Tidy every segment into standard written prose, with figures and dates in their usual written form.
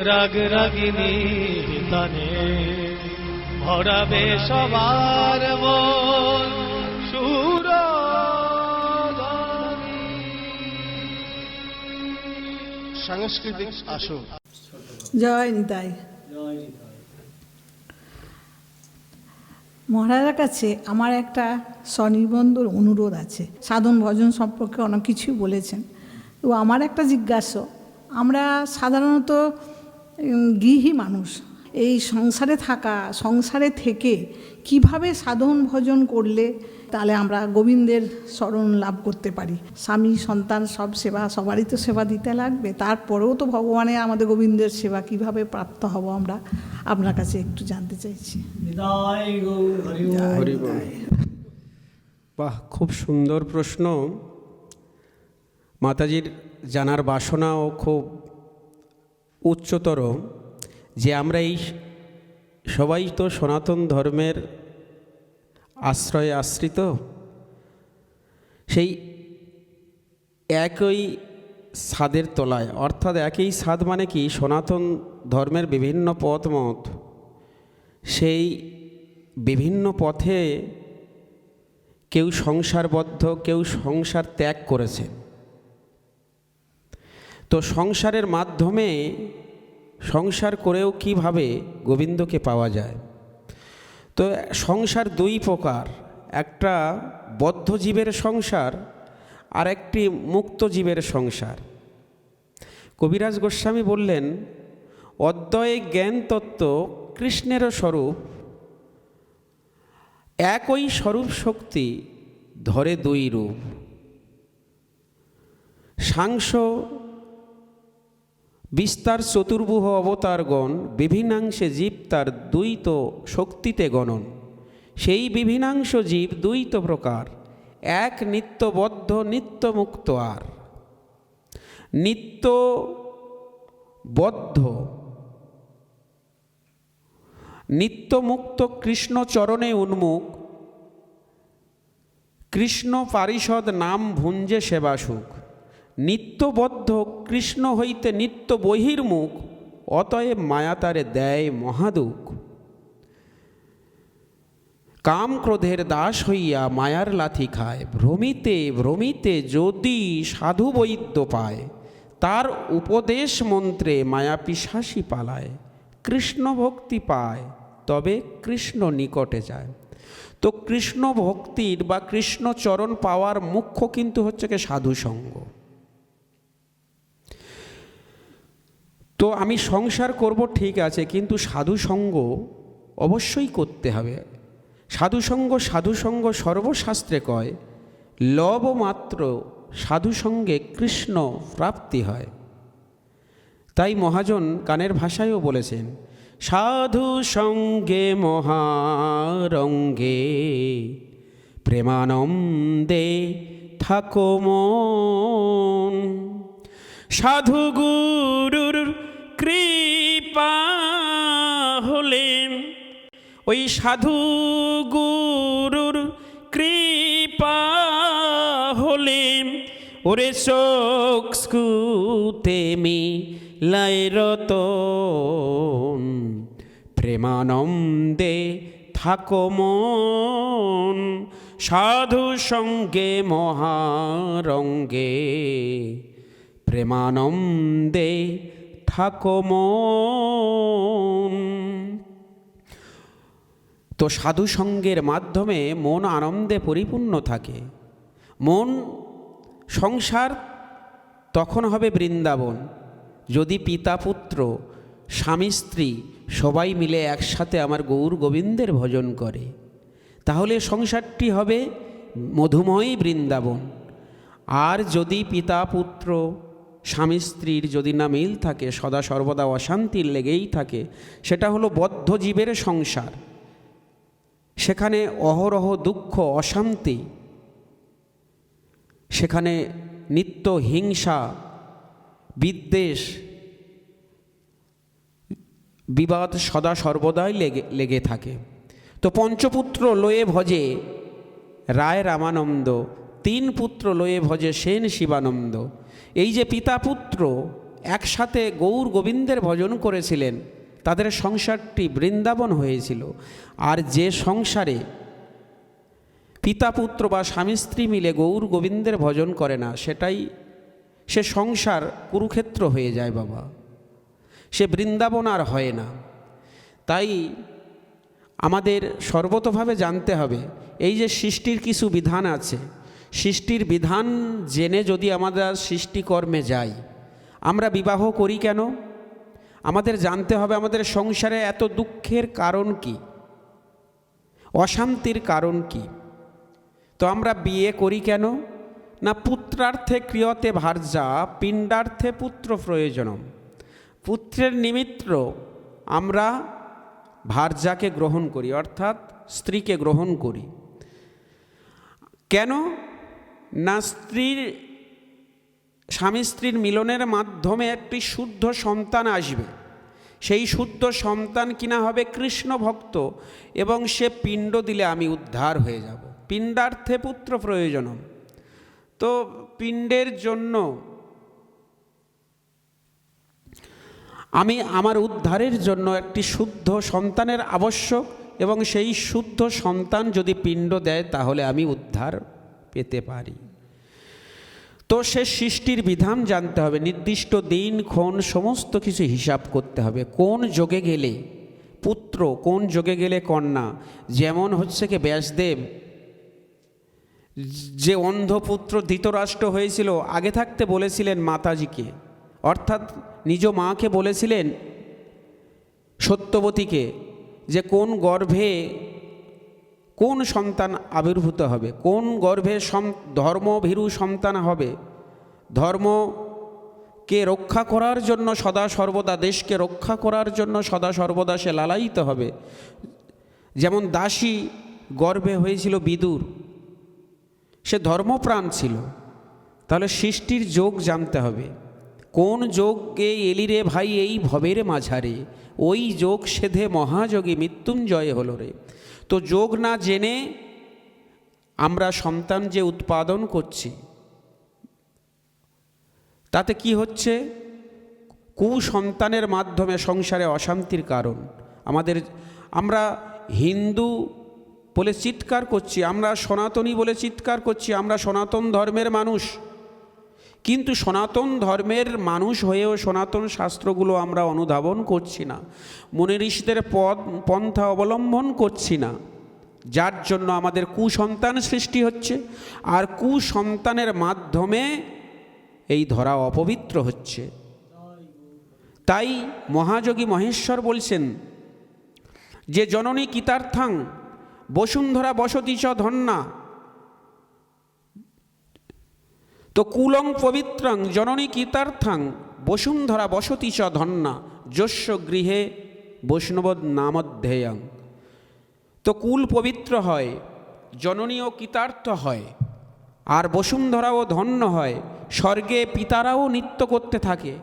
রাগ রাগিনী তানে ভরাবে সবার মন সুরধনী। সাংস্কৃতিক আসর। জয় নিতাই। মহারাজার কাছে আমার একটা স্বনির্বন্ধর অনুরোধ আছে। সাধন ভজন সম্পর্কে অনেক কিছুই বলেছেন, তো আমার একটা জিজ্ঞাসা, আমরা সাধারণত গৃহী মানুষ, এই সংসারে থাকা, সংসারে থেকে কিভাবে সাধন ভজন করলে তাহলে আমরা গোবিন্দের শরণ লাভ করতে পারি? স্বামী সন্তান সব সেবা, সবারই তো সেবা দিতে লাগবে, তারপরেও তো ভগবানের আমাদের গোবিন্দের সেবা কিভাবে প্রাপ্ত হব আমরা আপনার কাছে একটু জানতে চাইছি। বাহ, খুব সুন্দর প্রশ্ন। মাতাজির জানার বাসনাও খুব উচ্চতর, যে আমরা এই সবাই তো সনাতন ধর্মের আশ্রয়ে আশ্রিত, সেই একই ছাদের তলায়, অর্থাৎ একই ছাদ মানে কি, সনাতন ধর্মের বিভিন্ন পথ মত, সেই বিভিন্ন পথে কেউ সংসারবদ্ধ, কেউ সংসার ত্যাগ করেছে। তো সংসারের মাধ্যমে সংসার করেও কিভাবে গোবিন্দকে পাওয়া যায়? তো সংসার দুই প্রকার, একটা বদ্ধ জীবের সংসার আর একটি মুক্ত জীবের সংসার। কবিরাজ গোস্বামী বললেন, অদ্বয় জ্ঞান তত্ত্ব কৃষ্ণেরও স্বরূপ, একই স্বরূপ শক্তি ধরে দুই রূপ। সাংস বিস্তার চতুর্ভুহ অবতারগণ, বিভিন্নাংশে জীব তার দ্বৈত শক্তিতে গণন। সেই বিভিন্নাংশ জীব দ্বৈত প্রকার, এক নিত্যবদ্ধ নিত্যমুক্ত আর। নিত্যবদ্ধ নিত্যমুক্ত কৃষ্ণ চরণে উন্মুখ, কৃষ্ণ পারিষদ নাম ভুঞ্জে সেবা সুখ। নিত্যবদ্ধ কৃষ্ণ হইতে নিত্য বহির্মুখ, অতএব মায়া তারে দেয় মহাদুখ। কাম ক্রোধের দাস হইয়া মায়ার লাথি খায়, ভ্রমিতে ভ্রমিতে যদি সাধু বৈদ্য পায়। তার উপদেশ মন্ত্রে মায়া পিশাসী পালায়, কৃষ্ণ ভক্তি পায় তবে কৃষ্ণ নিকটে যায়। তো কৃষ্ণ ভক্তির বা কৃষ্ণ চরণ পাওয়ার মুখ্য কিন্তু হচ্ছে কি সাধু সঙ্গ। তো আমি সংসার করব ঠিক আছে, কিন্তু সাধু সঙ্গ অবশ্যই করতে হবে। সাধু সঙ্গ সর্বশাস্ত্রে কয়, লব মাত্র সাধু সঙ্গে কৃষ্ণ প্রাপ্তি হয়। তাই মহাজন গানের ভাষায়ও বলেছেন, সাধু সঙ্গে মহারঙ্গে প্রেমানন্দে থাকো মন। সাধু গুরুর কৃপা হলে, ওই সাধু গুরুর কৃপা হলে, ওরে চক্ষুতে মিলায় রতন। প্রেমানন্দে থাকো মন, সাধু সঙ্গে মহারঙ্গে প্রেমানন্দে থাকো মন। তো সাধু সঙ্গের মাধ্যমে মন আনন্দে পরিপূর্ণ থাকে। মন সংসার তখন হবে বৃন্দাবন যদি পিতা পুত্র স্বামী স্ত্রী সবাই মিলে একসাথে আমার গৌর গোবিন্দের ভজন করে, তাহলে সংসারটি হবে মধুময় বৃন্দাবন। আর যদি পিতা পুত্র স্বামী স্ত্রীর যদি না মিল থাকে, সদা সর্বদা অশান্তির লেগেই থাকে, সেটা হলো বদ্ধ জীবের সংসার। সেখানে অহরহ দুঃখ অশান্তি, সেখানে নিত্য হিংসা বিদ্বেষ বিবাদ সদা সর্বদাই লেগে থাকে। তো পঞ্চপুত্র লয়ে ভজে রায় রামানন্দ, তিন পুত্র লয়ে ভজে সেন শিবানন্দ। এই যে পিতা পুত্র একসাথে গৌর গোবিন্দের ভজন করেছিলেন, তাদের সংসারটি বৃন্দাবন হয়েছিল। আর যে সংসারে পিতা পুত্র বা স্বামী স্ত্রী মিলে গৌর গোবিন্দের ভজন করে না, সে সংসার কুরুক্ষেত্র হয়ে যায় বাবা, সে বৃন্দাবন আর হয় না। তাই আমাদের সর্বতোভাবে জানতে হবে, এই যে সৃষ্টির কিছু বিধান আছে, সৃষ্টির বিধান জেনে যদি আমরা সৃষ্টিকর্মে যাই, আমরা বিবাহ করি কেন? আমাদের জানতে হবে আমাদের সংসারে এত দুঃখের কারণ কি, অশান্তির কারণ কি। তো আমরা বিয়ে করি কেন? না পুত্রার্থে ক্রিয়তে ভার্যা পিণ্ডার্থে পুত্র প্রয়োজনম। পুত্রের নিমিত্ত আমরা ভার্যাকে গ্রহণ করি, অর্থাৎ স্ত্রীকে গ্রহণ করি। কেন? না স্বামী স্ত্রীর মিলনের মাধ্যমে একটি শুদ্ধ সন্তান আসবে, সেই শুদ্ধ সন্তান কিনা হবে কৃষ্ণ ভক্ত, এবং সে পিণ্ড দিলে আমি উদ্ধার হয়ে যাব। পিণ্ডার্থে পুত্র প্রয়োজনম। তো পিণ্ডের জন্য আমি আমার উদ্ধারের জন্য একটি শুদ্ধ সন্তানের আবশ্যক, এবং সেই শুদ্ধ সন্তান যদি পিণ্ড দেয় তাহলে আমি উদ্ধার পেতে পারি। তো সে সৃষ্টির বিধান জানতে হবে, নির্দিষ্ট দিন ক্ষণ সমস্ত কিছু হিসাব করতে হবে, কোন যোগে গেলে পুত্র, কোন যোগে গেলে কন্যা। যেমন হচ্ছে কি ব্যাসদেব যে অন্ধপুত্র ধৃতরাষ্ট্র হয়েছিল, আগে থাকতে বলেছিলেন মাতাজিকে, অর্থাৎ নিজ মাকে বলেছিলেন সত্যবতীকে, যে কোন গর্ভে কোন সন্তান আবির্ভূত হবে, কোন গর্ভে ধর্মভীরু সন্তান হবে, ধর্মকে রক্ষা করার জন্য সদা সর্বদা, দেশকে রক্ষা করার জন্য সদা সর্বদা সে লালায়িত হবে। যেমন দাসী গর্ভে হয়েছিল বিদুর, সে ধর্মপ্রাণ ছিল। তাহলে সৃষ্টির যোগ জানতে হবে, কোন যোগে এলিরে ভাই এই ভবের মাঝারে, ওই যোগ সেধে মহাযোগী মৃত্যুঞ্জয় হলো রে। তো যোগ না জেনে আমরা সন্তান যে উৎপাদন করছি, তাতে কি হচ্ছে? কুসন্তানের মাধ্যমে সংসারে অশান্তির কারণ। আমরা হিন্দু বলে চিৎকার করছি, আমরা সনাতনী বলে চিৎকার করছি, আমরা সনাতন ধর্মের মানুষ, কিন্তু সনাতন ধর্মের মানুষ হয়েও সনাতন শাস্ত্রগুলো আমরা অনুধাবন করছি না, মুনি ঋষিদের পন্থা অবলম্বন করছি না, যার জন্য আমাদের কুসন্তান সৃষ্টি হচ্ছে। আর কুসন্তানের মাধ্যমে এই ধরা অপবিত্র হচ্ছে। তাই মহাযোগী মহেশ্বর বলছেন যে জননী কিতার্থাং বসুন্ধরা বসতি চ ধন্যা। তো কুলং পবিত্রং জননী কিতার্থাং বসুন্ধরা বসতি চ ধন্যা যস্য গৃহে বৈষ্ণব নামধ্যেয়ং। তো কুল পবিত্র হয়, জননীও কৃতার্থ হয়, আর বসুন্ধরাও ধন্য হয়, স্বর্গে পিতারাও নৃত্য করতে থাকে,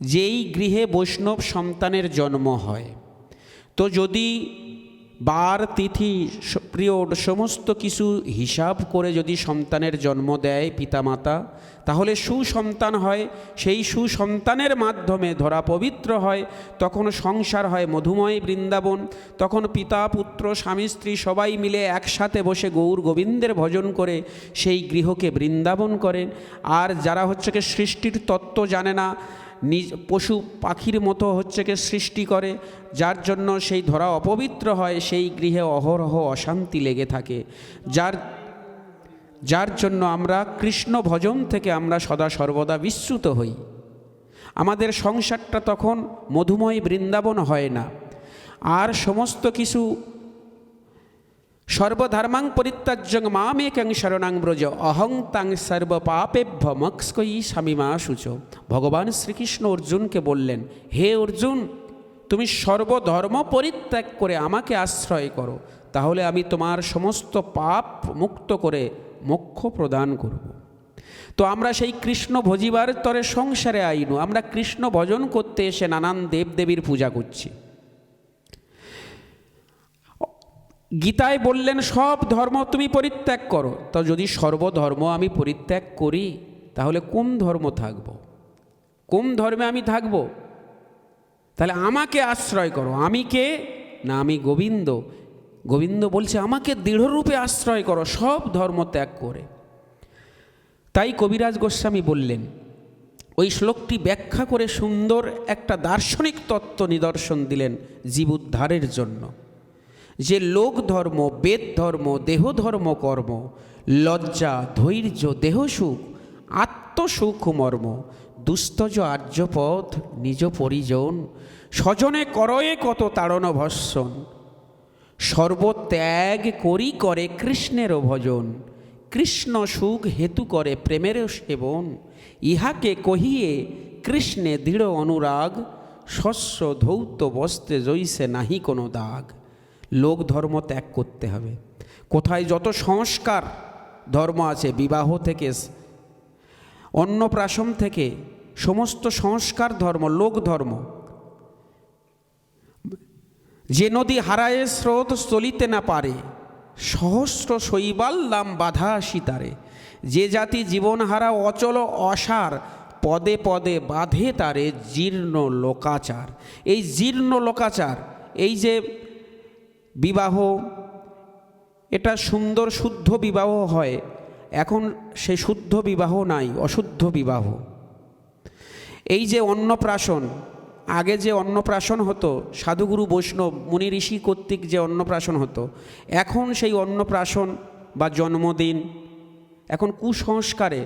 যেই গৃহে বৈষ্ণব সন্তানের জন্ম হয়। তো যদি বার তিথি প্রিয় সমস্ত কিছু হিসাব করে যদি সন্তানের জন্ম দেয় পিতামাতা, তাহলে সুসন্তান হয়, সেই সুসন্তানের মাধ্যমে ধরা পবিত্র হয়, তখন সংসার হয় মধুময় বৃন্দাবন। তখন পিতা পুত্র স্বামী স্ত্রী সবাই মিলে একসাথে বসে গৌর গোবিন্দের ভজন করে সেই গৃহকে বৃন্দাবন করেন। আর যারা হচ্ছে কি সৃষ্টির তত্ত্ব জানে না, পশু পাখির মতো হচ্ছে কি সৃষ্টি করে, যার জন্য সেই ধরা অপবিত্র হয়, সেই গৃহে অহরহ অশান্তি লেগে থাকে। যার জন্য আমরা কৃষ্ণ ভজন থেকে আমরা সদা সর্বদা বিচ্যুত হই। আমাদের সংসারটা তখন মধুময় বৃন্দাবন হয় না। আর সমস্ত কিছু সর্বধর্মাং পরিত্যাজ্যং মামেকং শরণাং ব্রজ অহং তাং সর্ব পাপেভ্য মক্ষ্যই স্বামীমা শুচ। ভগবান শ্রীকৃষ্ণ অর্জুনকে বললেন, হে অর্জুন, তুমি সর্বধর্ম পরিত্যাগ করে আমাকে আশ্রয় করো, তাহলে আমি তোমার সমস্ত পাপ মুক্ত করে মোক্ষ প্রদান করব। তো আমরা সেই কৃষ্ণ ভজিবার তরে সংসারে আইনু, আমরা কৃষ্ণ ভজন করতে এসে নানান দেবদেবীর পূজা করছি। গীতায় বললেন সব ধর্ম তুমি পরিত্যাগ করো। তো যদি সর্বধর্ম আমি পরিত্যাগ করি, তাহলে কোন ধর্ম থাকব? কোন ধর্মে আমি থাকব? তাহলে আমাকে আশ্রয় করো। আমি কে? না, আমি গোবিন্দ। গোবিন্দ বলছে আমাকে দৃঢ়রূপে আশ্রয় করো, সব ধর্ম ত্যাগ করে। তাই কবিরাজ গোস্বামী বললেন, ওই শ্লোকটি ব্যাখ্যা করে সুন্দর একটা দার্শনিক তত্ত্ব নিদর্শন দিলেন জীব উদ্ধারের জন্য, যে লোক ধর্ম, বেদ ধর্ম, দেহ ধর্ম কর্ম, লজ্জা, ধৈর্য, দেহ সুখ, আত্মসুখ মর্ম, দুস্তজ আর্যপথ, নিজ পরিজন, স্বজনে করয়ে কত তাড়ন ভস্বন, সর্বত্যাগ করি করে কৃষ্ণেরও ভজন, কৃষ্ণ সুখ হেতু করে প্রেমের সেবন, ইহাকে কহিয়ে কৃষ্ণে দৃঢ় অনুরাগ, শস্য ধৌত বস্ত্রে জৈসে নাহি কোনো দাগ। লোক ধর্ম ত্যাগ করতে হবে। কোথায় যত সংস্কার ধর্ম আছে, বিবাহ থেকে অন্নপ্রাশন থেকে সমস্ত সংস্কার ধর্ম, লোক ধর্ম। যে নদী হারায়ে স্রোত চলিতে না পারে, সহস্র শৈবাল দাম বাধা আসিতারে, যে জাতি জীবন হারা অচল অসার, পদে পদে বাঁধে তারে জীর্ণ লোকাচার। এই জীর্ণ লোকাচার, এই যে বিবাহ, এটা সুন্দর শুদ্ধ বিবাহ হয়, এখন সে শুদ্ধ বিবাহ নাই, অশুদ্ধ বিবাহ। এই যে অন্নপ্রাশন, আগে যে অন্নপ্রাশন হতো সাধুগুরু বৈষ্ণব মুনি ঋষি কর্তৃক যে অন্নপ্রাশন হতো, এখন সেই অন্নপ্রাশন বা জন্মদিন এখন কুসংস্কারে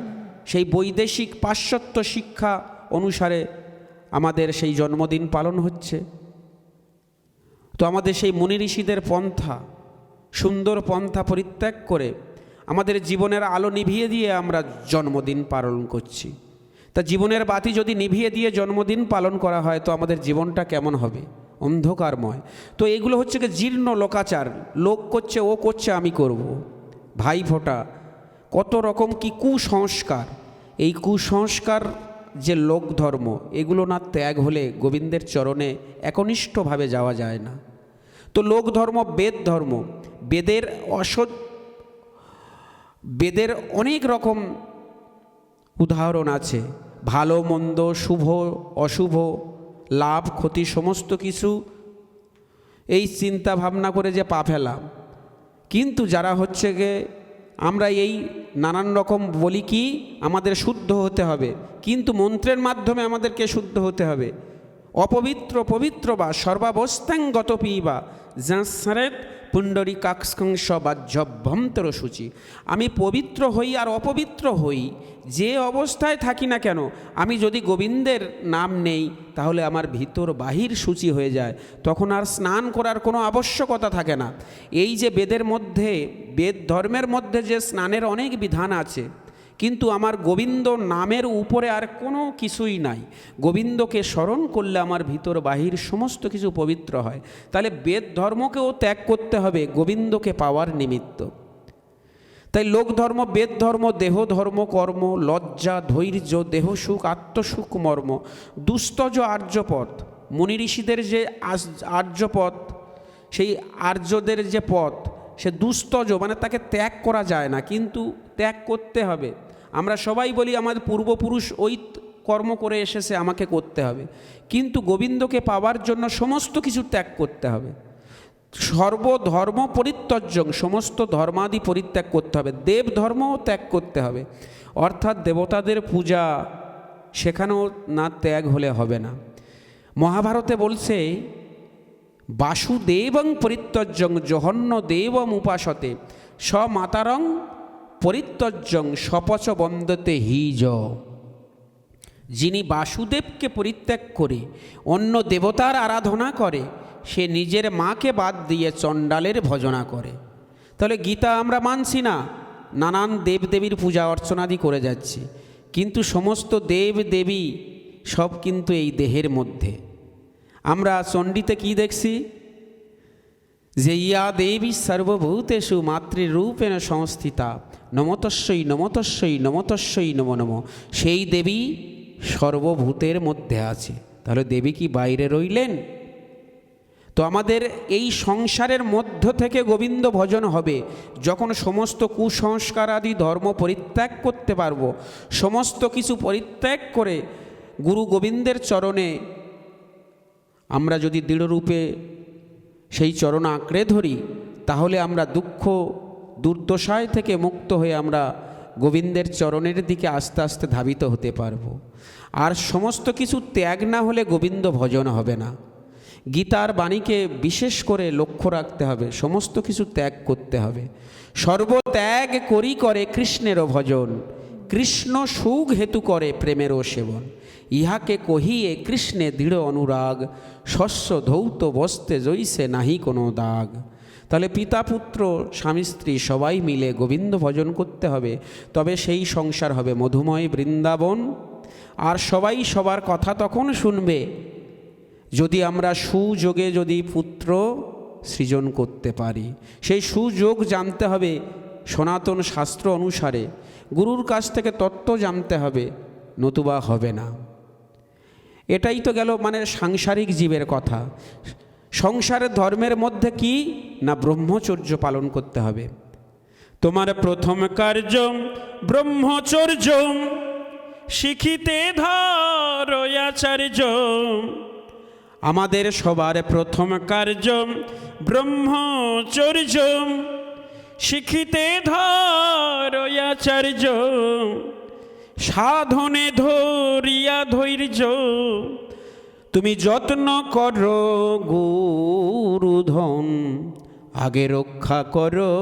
সেই বৈদেশিক পাশ্চাত্য শিক্ষা অনুসারে আমাদের সেই জন্মদিন পালন হচ্ছে। তো আমাদের সেই মুনি ঋষিদের পন্থা, সুন্দর পন্থা পরিত্যাগ করে আমাদের জীবনের আলো নিভিয়ে দিয়ে আমরা জন্মদিন পালন করছি। তা জীবনের বাতি যদি নিভিয়ে দিয়ে জন্মদিন পালন করা হয়, তো আমাদের জীবনটা কেমন হবে? অন্ধকারময়। তো এগুলো হচ্ছে কি জীর্ণ লোকাচার। লোক করছে, ও করছে, আমি করব। ভাই ফোঁটা, কত রকম কি কুসংস্কার। এই কুসংস্কার যে লোক ধর্ম, এগুলো না ত্যাগ হলে গোবিন্দের চরণে একনিষ্ঠভাবে যাওয়া যায় না। তো লোক ধর্ম, বেদ ধর্ম, বেদের অনেক রকম উদাহরণ আছে। ভালো মন্দ, শুভ অশুভ, লাভ ক্ষতি সমস্ত কিছু এই চিন্তা ভাবনা করে যে পা ফেলাম। কিন্তু যারা হচ্ছে গে আমরা এই নানান রকম বলি কি আমাদের শুদ্ধ হতে হবে, কিন্তু মন্ত্রের মাধ্যমে আমাদেরকে শুদ্ধ হতে হবে। অপবিত্র পবিত্র বা সর্বাবস্থাঙ্গত পিবা যাঁসরেত পুণ্ডরী কাকস্কংস বাহ্যভ্যন্তর সূচি। আমি পবিত্র হই আর অপবিত্র হই, যে অবস্থায় থাকি না কেন, আমি যদি গোবিন্দের নাম নেই, তাহলে আমার ভিতর বাহির সূচি হয়ে যায়। তখন আর স্নান করার কোনো আবশ্যকতা থাকে না। এই যে বেদের মধ্যে, বেদ ধর্মের মধ্যে যে স্নানের অনেক বিধান আছে, কিন্তু আমার গোবিন্দ নামের উপরে আর কোনো কিছুই নাই। গোবিন্দকে স্মরণ করলে আমার ভিতর বাহির সমস্ত কিছু পবিত্র হয়। তাহলে বেদ ধর্মকেও ত্যাগ করতে হবে গোবিন্দকে পাওয়ার নিমিত্ত। তাই লোক ধর্ম, বেদ ধর্ম, দেহ ধর্ম কর্ম, লজ্জা, ধৈর্য, দেহ সুখ, আত্মসুখ মর্ম, দুস্তজ আর্যপথ। মুনি ঋষিদের যে আর্যপথ, সেই আর্যদের যে পথ, সে দুস্তজ, মানে তাকে ত্যাগ করা যায় না, কিন্তু ত্যাগ করতে হবে। আমরা সবাই বলি আমাদের পূর্বপুরুষ ওই কর্ম করে এসেছে, আমাকে করতে হবে, কিন্তু গোবিন্দকে পাওয়ার জন্য সমস্ত কিছু ত্যাগ করতে হবে। সর্বধর্ম পরিত্যজ্যং, সমস্ত ধর্মাদি পরিত্যাগ করতে হবে। দেব ধর্মও ত্যাগ করতে হবে, অর্থাৎ দেবতাদের পূজা, সেখানেও না ত্যাগ হলে হবে না। মহাভারতে বলছে বাসুদেবং পরিত্যজ্যং জহন্য দেবম উপাসতে স মাতারং পরিত্যজ্যং সপচ বন্দতে হিজ। যিনি বাসুদেবকে পরিত্যাগ করে অন্য দেবতার আরাধনা করে, সে নিজের মাকে বাদ দিয়ে চণ্ডালের ভজনা করে। তাহলে গীতা আমরা মানছি না, নানান দেবদেবীর পূজা অর্চনাদি করে যাচ্ছি, কিন্তু সমস্ত দেব দেবী সব কিন্তু এই দেহের মধ্যে। আমরা চণ্ডীতে কি দেখছি, যে ইয়া দেবী সর্বভূতেষু মাতৃরূপেণ সংস্থিতা নমতস্যই নমতস্যই নমতস্যই নমো নমঃ। সেই দেবী সর্বভূতের মধ্যে আছে। তাহলে দেবী কি বাইরে রইলেন? তো আমাদের এই সংসারের মধ্য থেকে গোবিন্দ ভজন হবে যখন সমস্ত কুসংস্কার আদি ধর্ম পরিত্যাগ করতে পারবো। সমস্ত কিছু পরিত্যাগ করে গুরু গোবিন্দের চরণে আমরা যদি দৃঢ়রূপে সেই চরণ আঁকড়ে ধরি, তাহলে আমরা দুঃখ দুর্দশায় থেকে মুক্ত হয়ে আমরা গোবিন্দের চরণের দিকে আস্তে আস্তে ধাবিত হতে পারব। আর সমস্ত কিছু ত্যাগ না হলে গোবিন্দ ভজন হবে না। গীতার বাণীকে বিশেষ করে লক্ষ্য রাখতে হবে, সমস্ত কিছু ত্যাগ করতে হবে। সর্বত্যাগ করি করে কৃষ্ণেরও ভজন, কৃষ্ণ সুখ হেতু করে প্রেমেরও সেবন। ইহাকে কহিয়ে কৃষ্ণে দৃঢ় অনুরাগ, শস্য ধৌত বস্তে জৈসে নাহি কোনো দাগ। তাহলে পিতা পুত্র স্বামী স্ত্রী সবাই মিলে গোবিন্দ ভজন করতে হবে, তবে সেই সংসার হবে মধুময় বৃন্দাবন। আর সবাই সবার কথা তখন শুনবে যদি আমরা সুযোগে যদি পুত্র সৃজন করতে পারি। সেই সুযোগ জানতে হবে সনাতন শাস্ত্র অনুসারে, গুরুর কাছ থেকে তত্ত্ব জানতে হবে, নতুবা হবে না। এটাই তো গেল মানে সাংসারিক জীবের কথা। সংসারের ধর্মের মধ্যে কি না ব্রহ্মচর্য পালন করতে হবে। তোমার প্রথম কার্য ব্রহ্মচর্য, শিখিতে ধর আচার্য। আমাদের সবার প্রথম কার্য ব্রহ্মচর্য, শিখিতে ধর আচার্য। সাধনে ধরিয়া ধৈর্য, তুমি যত্ন করো গুরুধন। আগে রক্ষা করো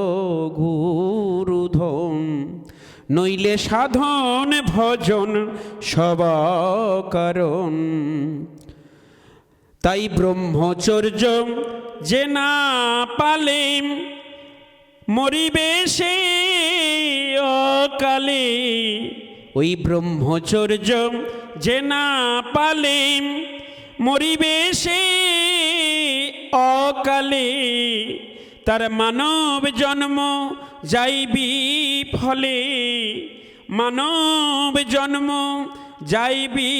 গুরুধন, নইলে সাধন ভজন সব কারণ। তাই ব্রহ্মচর্য যে না পালে, মরিবে সে অকালে। ওই ব্রহ্মচর্য যে না পালে, মরিবে সে অকালে। তার মানব জন্ম যাইবি ফলে, মানব জন্ম যাইবি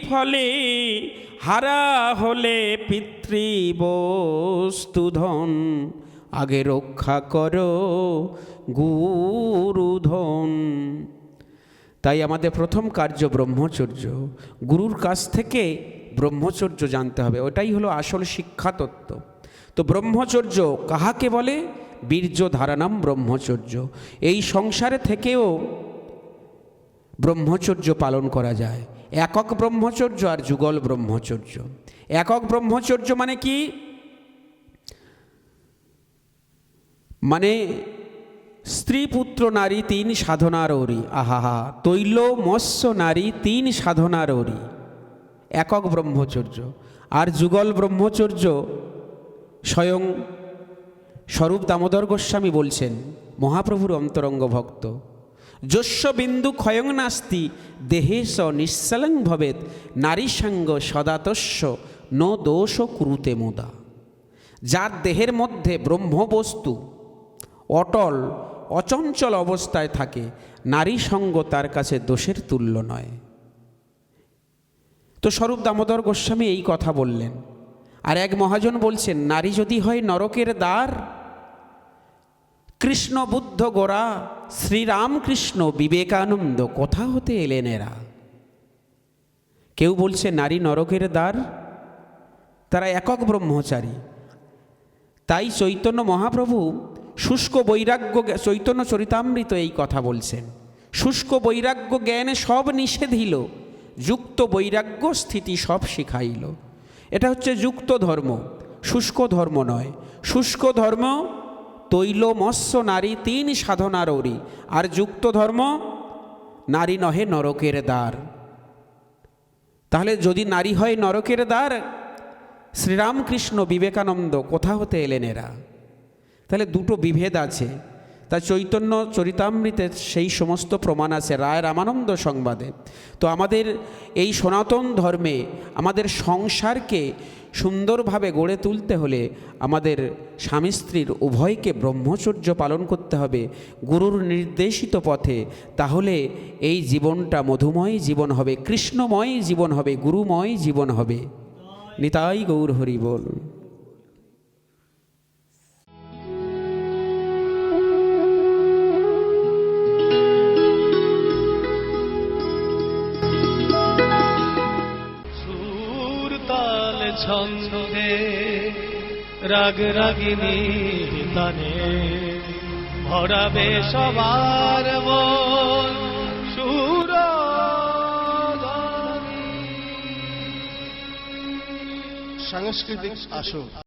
ফলে। হারা হলে পিতৃবস্তুধন, আগে রক্ষা করো গুরুধন। তাই আমাদের প্রথম কার্য ব্রহ্মচর্য, গুরুর কাছ থেকে ব্রহ্মচর্য জানতে হবে, ওটাই হলো আসল শিক্ষা তত্ত্ব। তো ব্রহ্মচর্য কাহাকে বলে? বীর্য ধারণাম ব্রহ্মচর্য। এই সংসারে থেকেও ব্রহ্মচর্য পালন করা যায়। একক ব্রহ্মচর্য আর যুগল ব্রহ্মচর্য। একক ব্রহ্মচর্য মানে কি? মানে স্ত্রী পুত্র নারী তিন সাধনার ওরি। আহা, তৈল মৎস্য নারী তিন সাধনার ওরি, একক ব্রহ্মচর্য। আর যুগল ব্রহ্মচর্য স্বয়ং স্বরূপ দামোদর গোস্বামী বলছেন, মহাপ্রভুর অন্তরঙ্গ ভক্ত, যস্য বিন্দু ক্ষয়ং নাস্তি দেহে স নিঃসলং ভবেত, নারী সঙ্গ সদাতস্য ন দোষ কুরুতে মুদা। যার দেহের মধ্যে ব্রহ্মবস্তু অটল অচঞ্চল অবস্থায় থাকে, নারী সঙ্গ তার কাছে দোষের তুল্য নয়। তো স্বরূপ দামোদর গোস্বামী এই কথা বললেন। আর এক মহাজন বলছেন, নারী যদি হয় নরকের দ্বার, কৃষ্ণ বুদ্ধ গোরা শ্রীরামকৃষ্ণ বিবেকানন্দ কোথা হতে এলেন এরা? কেউ বলছে নারী নরকের দ্বার, তারা একক ব্রহ্মচারী। তাই চৈতন্য মহাপ্রভু শুষ্ক বৈরাগ্য, চৈতন্য চরিতামৃত এই কথা বলছেন, শুষ্ক বৈরাগ্য জ্ঞানে সব নিষেধিল, যুক্ত বৈরাগ্য স্থিতি সব শিখাইল। এটা হচ্ছে যুক্ত ধর্ম, শুষ্ক ধর্ম নয়। শুষ্ক ধর্ম তৈল মৎস্য নারী তিন সাধনার ওরি, আর যুক্ত ধর্ম নারী নহে নরকের দ্বার। তাহলে যদি নারী হয় নরকের দ্বার, শ্রীরামকৃষ্ণ বিবেকানন্দ কোথা হতে এলেন এরা? তাহলে দুটো বিভেদ আছে। তা চৈতন্য চরিতামৃতে সেই সমস্ত প্রমাণ আছে, রায় রামানন্দ সংবাদে। তো আমাদের এই সনাতন ধর্মে আমাদের সংসারকে সুন্দরভাবে গড়ে তুলতে হলে আমাদের স্বামী স্ত্রীর উভয়কে ব্রহ্মচর্য পালন করতে হবে গুরুর নির্দেশিত পথে। তাহলে এই জীবনটা মধুময় জীবন হবে, কৃষ্ণময় জীবন হবে, গুরুময় জীবন হবে। নিতাই গৌর হরি বল। ছন্দে রাগ রাগিনী তানে ভরাবে সবার মন সুরগামী। সাংস্কৃতিক আসর।